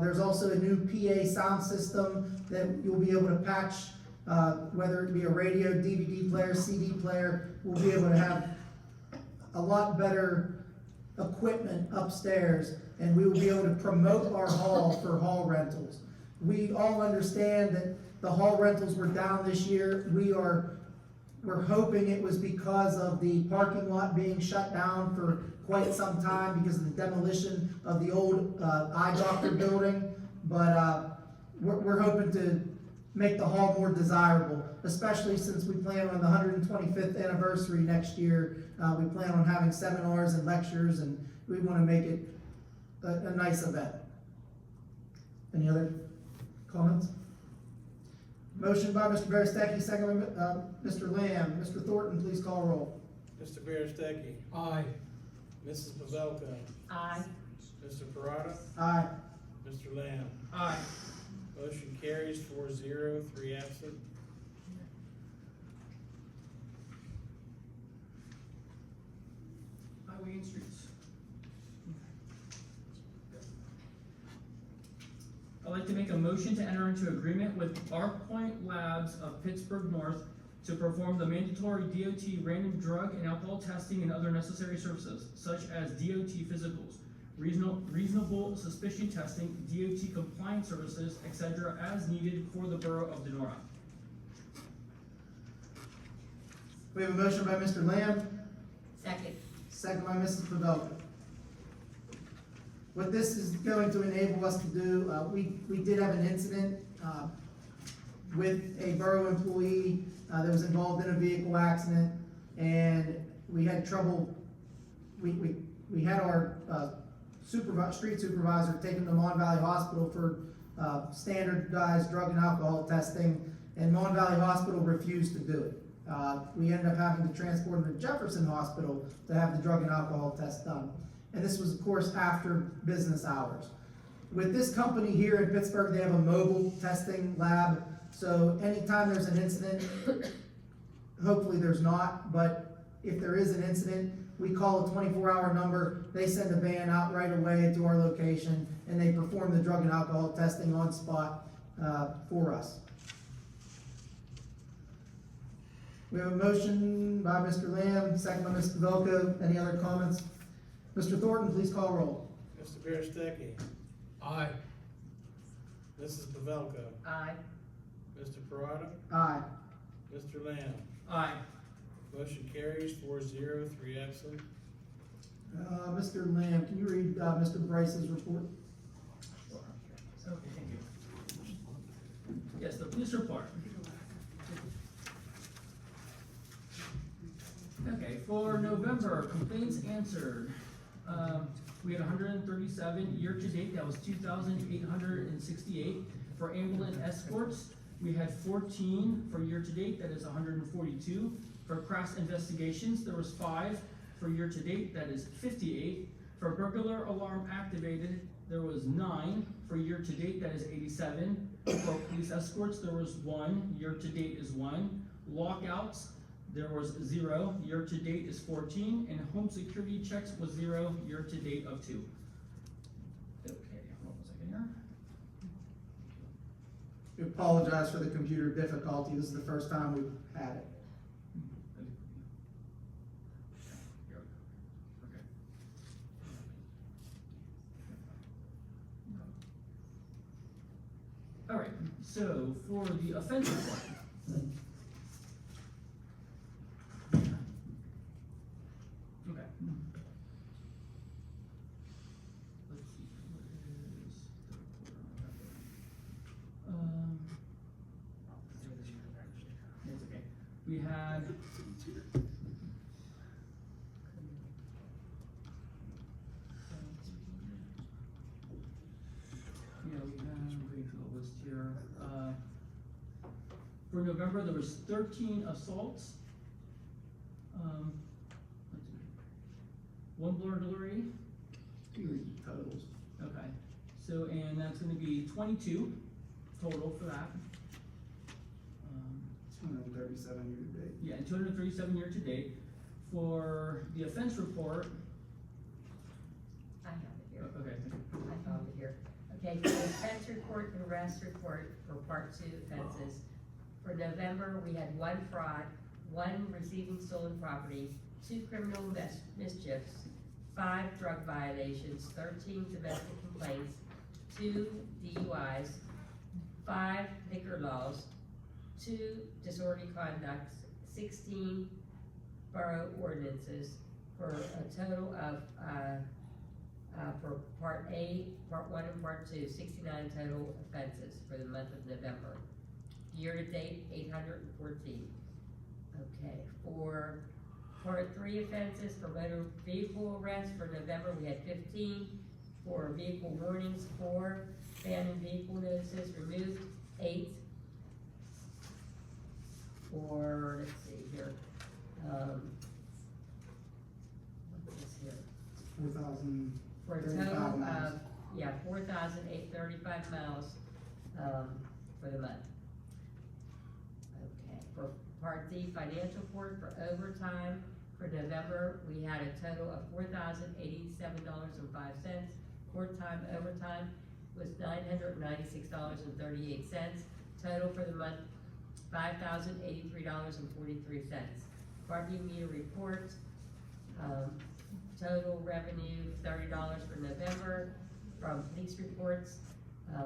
There's also a new PA sound system that you'll be able to patch, whether it be a radio, DVD player, CD player. We'll be able to have a lot better equipment upstairs, and we will be able to promote our hall for hall rentals. We all understand that the hall rentals were down this year. We're hoping it was because of the parking lot being shut down for quite some time because of the demolition of the old eye doctor building. But we're hoping to make the hall more desirable, especially since we plan on the 125th anniversary next year. We plan on having seminars and lectures, and we want to make it a nice event. Any other comments? Motion by Mr. Berestecky, second by Mr. Lamb. Mr. Thornton, please call roll. Mr. Berestecky. Aye. Mrs. Pavelko. Aye. Mr. Perrotta. Aye. Mr. Lamb. Aye. Motion carries 4-0, 3 absent. Highway and streets. I'd like to make a motion to enter into agreement with ArcPoint Labs of Pittsburgh North to perform the mandatory DOT random drug and alcohol testing and other necessary services, such as DOT physicals, reasonable suspicion testing, DOT compliance services, etc., as needed for the Borough of Donora. We have a motion by Mr. Lamb, Second. second by Mrs. Pavelka. What this is going to enable us to do, we did have an incident with a borough employee that was involved in a vehicle accident, and we had trouble. We had our street supervisor take him to Mon Valley Hospital for standardized drug and alcohol testing, and Mon Valley Hospital refused to do it. We ended up having to transport him to Jefferson Hospital to have the drug and alcohol test done. And this was, of course, after business hours. With this company here in Pittsburgh, they have a mobile testing lab. So anytime there's an incident, hopefully there's not, but if there is an incident, we call a 24-hour number, they send a van out right away to our location, and they perform the drug and alcohol testing on spot for us. We have a motion by Mr. Lamb, second by Ms. Pavelko. Any other comments? Mr. Thornton, please call roll. Mr. Berestecky. Aye. Mrs. Pavelko. Aye. Mr. Perrotta. Aye. Mr. Lamb. Aye. Motion carries 4-0, 3 absent. Mr. Lamb, can you read Mr. Brice's report? Okay, thank you. Yes, the police report. Okay, for November, complaints answered. We had 137 year-to-date, that was 2,868. For ambulance escorts, we had 14 for year-to-date, that is 142. For crash investigations, there was 5 for year-to-date, that is 58. For burglar alarm activated, there was 9 for year-to-date, that is 87. For police escorts, there was 1, year-to-date is 1. Lockouts, there was 0, year-to-date is 14, and home security checks was 0, year-to-date of 2. Okay, hold on a second here. We apologize for the computer difficulty. This is the first time we've had it. All right, so for the offense report. Okay. Let's see, what is the report? It's okay. We had. Yeah, we had. For November, there was 13 assaults. Let's see. 1 burglary. Totals. Okay, so, and that's gonna be 22 total for that. 237 year to date. Yeah, and 237 year to date. For the offense report, I have it here. okay, I found it here. Okay, for the offense report and arrest report for part 2 offenses. For November, we had 1 fraud, 1 receiving stolen property, 2 criminal mischiefs, 5 drug violations, 13 domestic complaints, 2 DUIs, 5 liquor laws, 2 disorderly conducts, 16 borough ordinances, for a total of, for part A, part 1 and part 2, 69 total offenses for the month of November. Year to date, 814. Okay, for part 3 offenses, for motor vehicle arrests for November, we had 15. For vehicle warnings, 4. Abandoned vehicle notices removed, 8. For, let's see here, what's this here? 4,000. For a total of, 4,835 miles, for the month. Okay, for part D, financial report for overtime, for November, we had a total of $4,087.05. Court time overtime was $996.38. Total for the month, $5,083.43. Part D meter report, total revenue $30 for November. From police reports,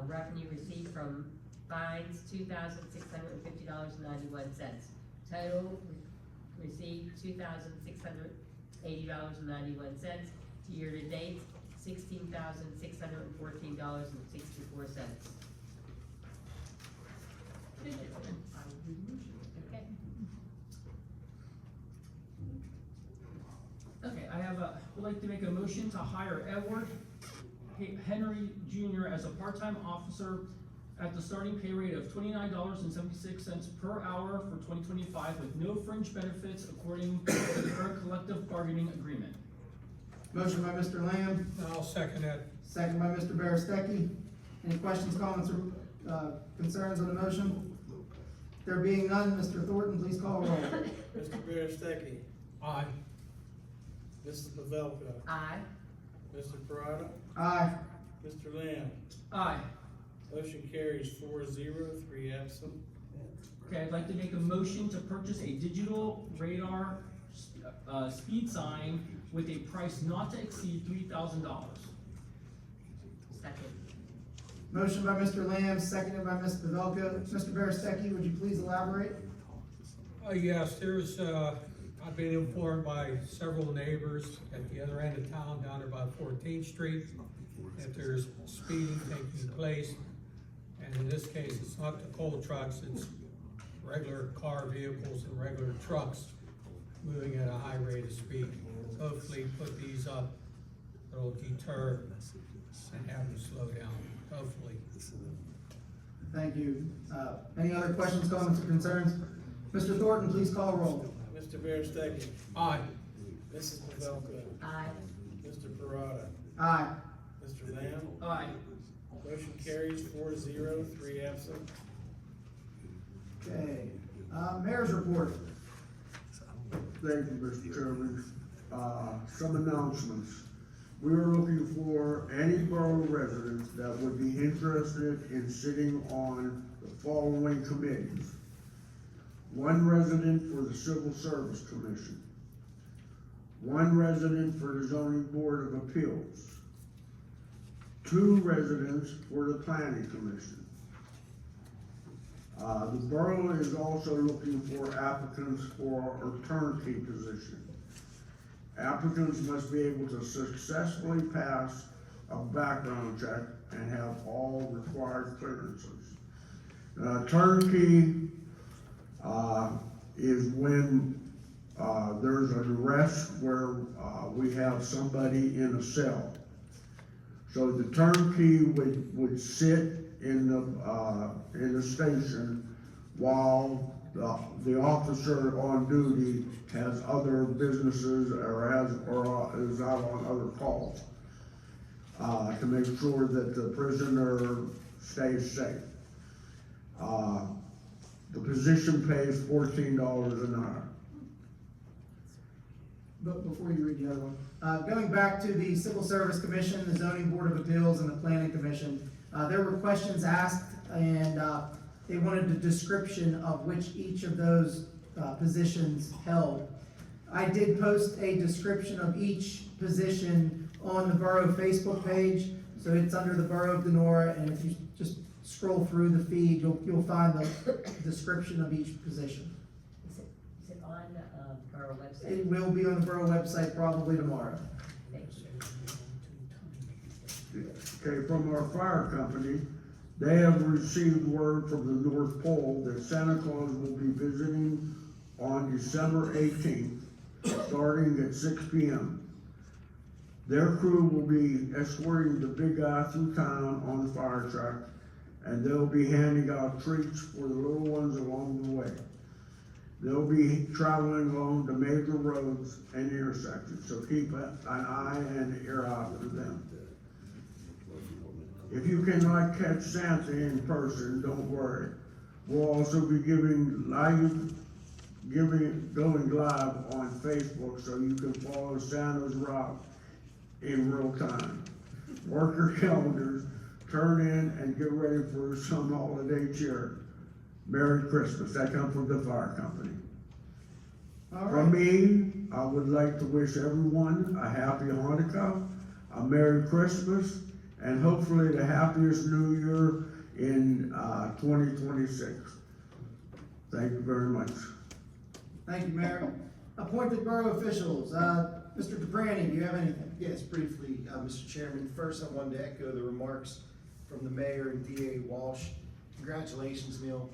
revenue received from fines $2,650.91. Total received $2,680.91. Year to date, $16,614.64. Okay. okay, I have would like to make a motion to hire Edward Henry Jr. as a part-time officer at the starting pay rate of $29.76 per hour for 2025 with no fringe benefits according to the current collective bargaining agreement. Motion by Mr. Lamb, I'll second that. second by Mr. Berestecky. Any questions, comments, or concerns on the motion? There being none, Mr. Thornton, please call roll. Mr. Berestecky, Aye. Mrs. Pavelko, Aye. Mr. Perrotta, Aye. Mr. Lamb. Aye. Motion carries 4-0, 3 absent. Okay, I'd like to make a motion to purchase a digital radar speed sign with a price not to exceed $3,000. Second. Motion by Mr. Lamb, seconded by Ms. Pavelko. Mr. Berestecky, would you please elaborate? Yes, there's, I've been informed by several neighbors at the other end of town, down there by 14th Street, that there's speeding taking place. And in this case, it's not the coal trucks, it's regular car vehicles and regular trucks moving at a high rate of speed. Hopefully put these up, it'll deter and have them slow down, hopefully. Thank you. Any other questions, comments, or concerns? Mr. Thornton, please call roll. Mr. Berestecky, Aye. Mrs. Pavelko, Aye. Mr. Perrotta, Aye. Mr. Lamb. Aye. Motion carries 4-0, 3 absent. Okay, mayor's report. Thank you, Mr. Chairman. Some announcements. We are looking for any borough residents that would be interested in sitting on the following committees. 1 resident for the Civil Service Commission. 1 resident for the Zoning Board of Appeals. 2 residents for the Planning Commission. The borough is also looking for applicants for a turnkey position. Applicants must be able to successfully pass a background check and have all required clearances. Turnkey is when there's an arrest where we have somebody in a cell. So the turnkey would sit in the station while the officer on duty has other businesses or is out on other calls, to make sure that the prisoner stays safe. The position pays $14 an hour. But before you read the other one, going back to the Civil Service Commission, the Zoning Board of Appeals, and the Planning Commission, there were questions asked, and they wanted a description of which each of those positions held. I did post a description of each position on the Borough Facebook page, so it's under the Borough of Donora, and if you just scroll through the feed, you'll find the description of each position. Is it on the Borough website? It will be on the Borough website probably tomorrow. Thank you. Okay, from our fire company, they have received word from the North Pole that Santa Claus will be visiting on December 18th, starting at 6 p.m. Their crew will be escorting the big guy through town on the fire truck, and they'll be handing out treats for the little ones along the way. They'll be traveling along the major roads and intersections, so keep an eye and ear out for them. If you cannot catch Santa in person, don't worry. We'll also be going live on Facebook so you can follow Santa's route in real time. Work your calendars, turn in and get ready for some holiday cheer. Merry Christmas. That comes from the fire company. All From right. me, I would like to wish everyone a happy Hanukkah, a Merry Christmas, and hopefully the happiest New Year in 2026. Thank you very much. Thank you, Mayor. Appointed borough officials, Mr. Toprani, do you have anything? Yes, briefly, Mr. Chairman, first I wanted to echo the remarks from the mayor and DA Walsh. Congratulations, Neal.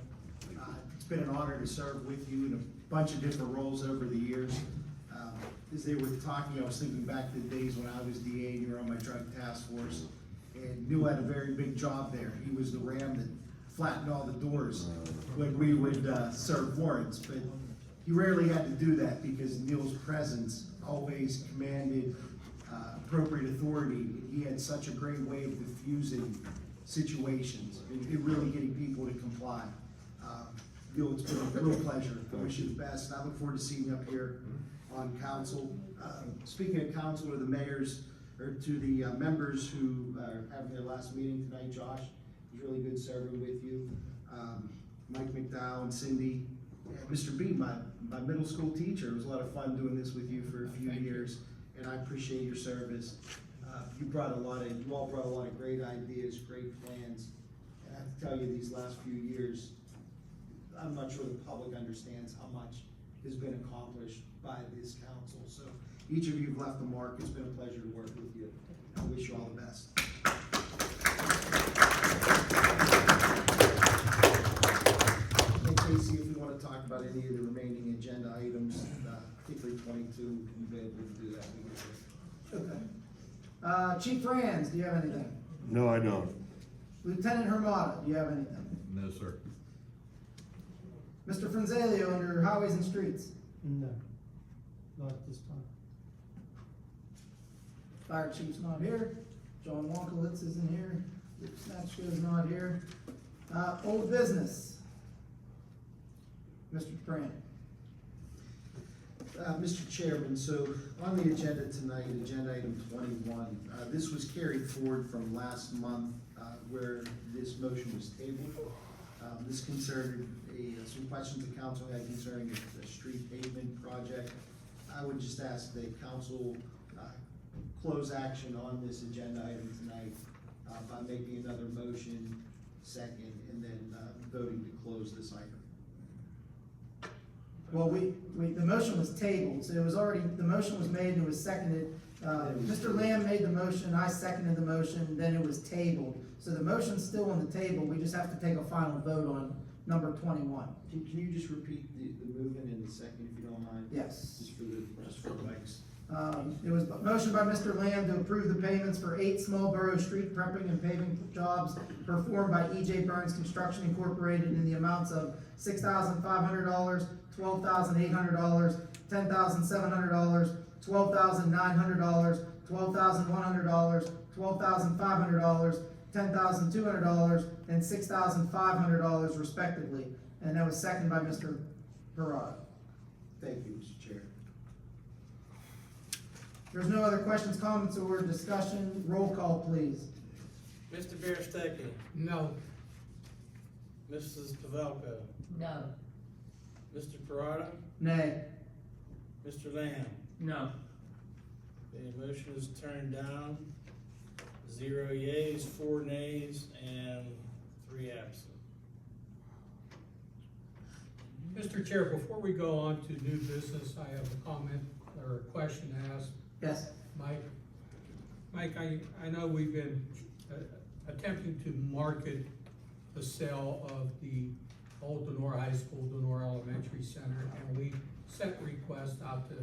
It's been an honor to serve with you in a bunch of different roles over the years. As they were talking, I was thinking back to the days when I was DA and you were on my drug task force. And Neal had a very big job there. He was the ram that flattened all the doors when we would serve warrants. But he rarely had to do that because Neal's presence always commanded appropriate authority. He had such a great way of diffusing situations and really getting people to comply. Neal, it's been a real pleasure. I wish you the best. And I look forward to seeing you up here on council. Speaking of council, to the mayors, or to the members who are having their last meeting tonight, Josh, it was really good serving with you. Mike McDowell and Cindy, Mr. B, my middle school teacher. It was a lot of fun doing this with you for a few years, and I appreciate your service. You all brought a lot of great ideas, great plans, and I have to tell you, these last few years, I'm not sure the public understands how much has been accomplished by this council. So each of you have left a mark. It's been a pleasure to work with you. I wish you all the best. And Casey, if you want to talk about any of the remaining agenda items, particularly 22, you'll be able to do that. Okay. Chief Rands, do you have anything? No, I don't. Lieutenant Hromada, do you have anything? No, sir. Mr. Fronzaglio, under Highways and Streets. No, not at this time. Fire Chief's not here. John Wankulitz isn't here. Snatchko is not here. Old business. Mr. Toprani. Mr. Chairman, so on the agenda tonight, agenda item 21, this was carried forward from last month where this motion was tabled. This concerned some questions the council had concerning a street pavement project. I would just ask that council close action on this agenda item tonight by making another motion, second, and then voting to close this item. Well, the motion was tabled, so it was already, the motion was made and it was seconded. Mr. Lamb made the motion, I seconded the motion, then it was tabled. So the motion's still on the table, we just have to take a final vote on number 21. Can you just repeat the movement in the second, if you don't mind? Yes. Just for the mics. It was a motion by Mr. Lamb to approve the payments for 8 small borough street prepping and paving jobs performed by E.J. Burns Construction Incorporated in the amounts of $6,500, $12,800, $10,700, $12,900, $12,100, $12,500, $10,200, and $6,500 respectively. And that was seconded by Mr. Perrotta. Thank you, Mr. Chair. There's no other questions, comments, or discussion. Roll call, please. Mr. Berestecky, No. Mrs. Pavelko, No. Mr. Perrotta, Nay. Mr. Lamb. No. The motion is turned down. 0 yeas, 4 nays, and 3 absent. Mr. Chair, before we go on to new business, I have a comment or a question to ask Yes. Mike. Mike, I know we've been attempting to market the sale of the old Donora High School, Donora Elementary Center, and we sent requests out to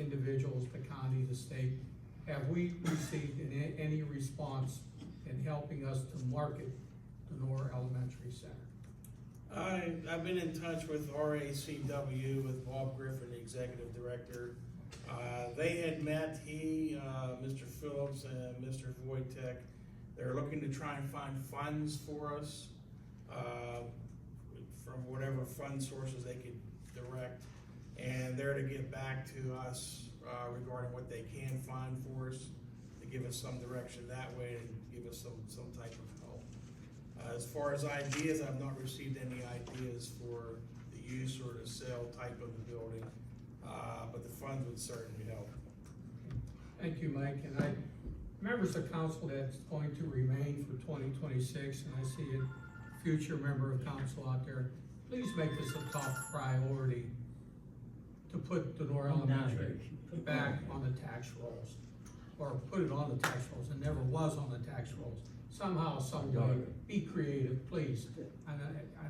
individuals, the county, the state. Have we received any response in helping us to market Donora Elementary Center? I've been in touch with RACW, with Bob Griffin, the executive director. They had met, Mr. Phillips and Mr. Wojtek. They're looking to try and find funds for us, from whatever fund sources they could direct. And they're to get back to us, regarding what they can find for us, to give us some direction that way and give us some type of help. As far as ideas, I've not received any ideas for the use or the sale type of the building, but the funds would certainly help. Thank you, Mike, and members of council that's going to remain for 2026, and I see a future member of council out there, please make this a top priority to put Donora Elementary back on the tax rolls, or put it on the tax rolls. It never was on the tax rolls. Somehow, someday, be creative, please. I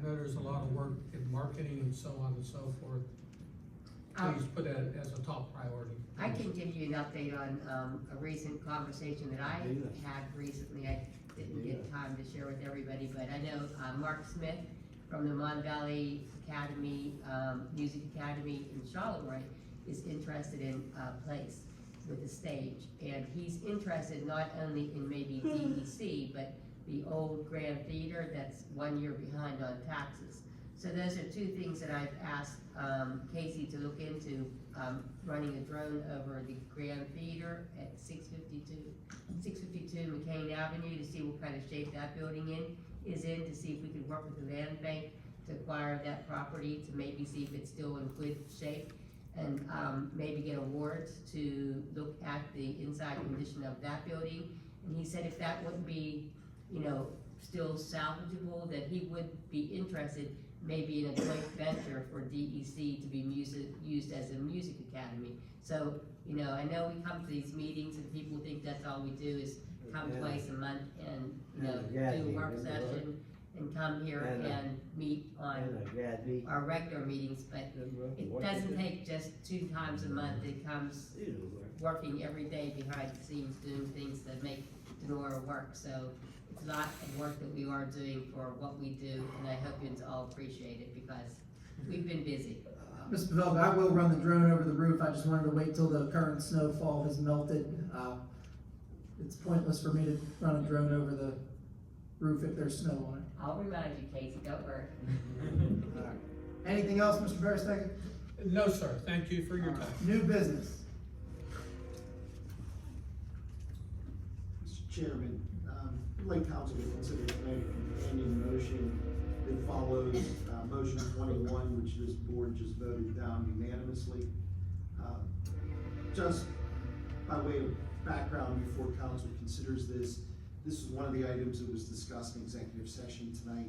know there's a lot of work in marketing and so on and so forth. Please put that as a top priority. I can give you an update on, a recent conversation that I had recently. I didn't get time to share with everybody, but I know, Mark Smith from the Mon Valley Academy, Music Academy in Charlotte is interested in a place with a stage. And he's interested not only in maybe DEC, but the old Grand Theater that's 1 year behind on taxes. So those are 2 things that I've asked Casey to look into, running a drone over the Grand Theater at 652 McCain Avenue to see what kind of shape that building is in, to see if we could work with the land bank to acquire that property, to maybe see if it's still in good shape, and maybe get awards to look at the inside condition of that building. And he said if that wouldn't be, still salvageable, that he would be interested maybe in a joint venture for DEC to be used as a music academy. So, I know we come to these meetings and people think that's all we do is come twice a month and, do a work session and come here and meet on our regular meetings, but it doesn't take just 2 times a month. It comes working every day behind the scenes, doing things that make Donora work. So it's a lot of work that we are doing for what we do, and I hope you all appreciate it because we've been busy. Mr. Pavelko, I will run the drone over the roof. I just wanted to wait till the current snowfall has melted. It's pointless for me to run a drone over the roof if there's snow on it. I'll remind you, Casey, don't worry. All right. Anything else, Mr. Berestecky? No, sir, thank you for your time. New business. Mr. Chairman, I'd like council to consider tonight a companion motion that follows motion 21, which this board just voted down unanimously. Just by way of background before council considers this is one of the items that was discussed in executive session tonight.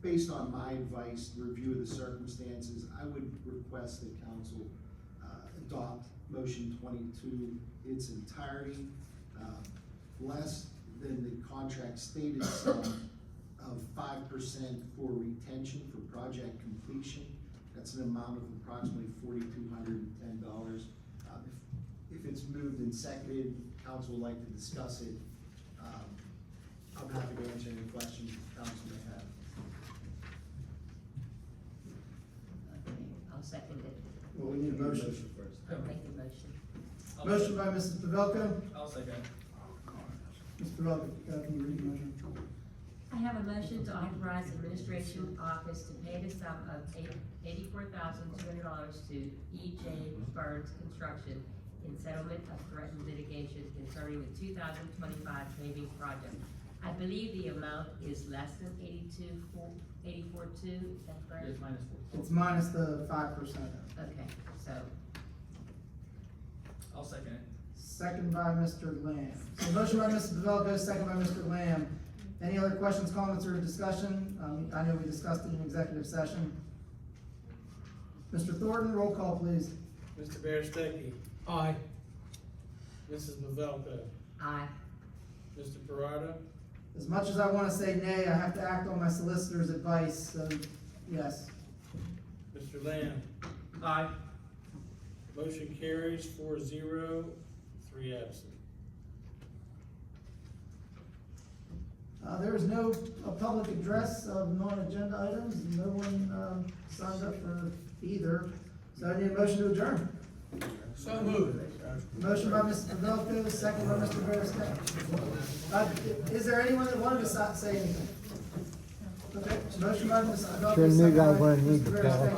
Based on my advice, the review of the circumstances, I would request that council adopt motion 22 its entirety, less than the contract stated sum of 5% for retention for project completion. That's an amount of approximately $4,210. If it's moved and seconded, council would like to discuss it, I'm happy to answer any questions the council may have. Okay, I'll second it. Well, we need a motion first. I'll make the motion. Motion by Mrs. Pavelko. I'll second. Mr. Pavelko, can you read the motion? I have a motion to authorize administration office to pay the sum of $84,200 to E.J. Burns Construction in settlement of threatened litigation concerning the 2025 paving project. I believe the amount is less than 84.2, is that correct? Yes, minus four. It's minus the 5%. Okay, so, I'll second it. Second by Mr. Lamb. So motion by Mrs. Pavelko, second by Mr. Lamb. Any other questions, comments, or discussion? I know we discussed it in executive session. Mr. Thornton, roll call, please. Mr. Berestecky, Aye. Mrs. Pavelko, aye. Mr. Perrotta, As much as I wanna say nay, I have to act on my solicitor's advice, so yes. Mr. Lamb. Aye. Motion carries 4-0, 3 absent. There is no public address of non-agenda items, and no one, signed up for either, so I need a motion to adjourn. So moved. Motion by Mr. Pavelko, second by Mr. Berestecky. Is there anyone that wanted to say anything? Okay, motion by Mr. Pavelko, Sure, new second guy by wanna need Mr. to Berestecky.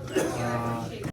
clarify.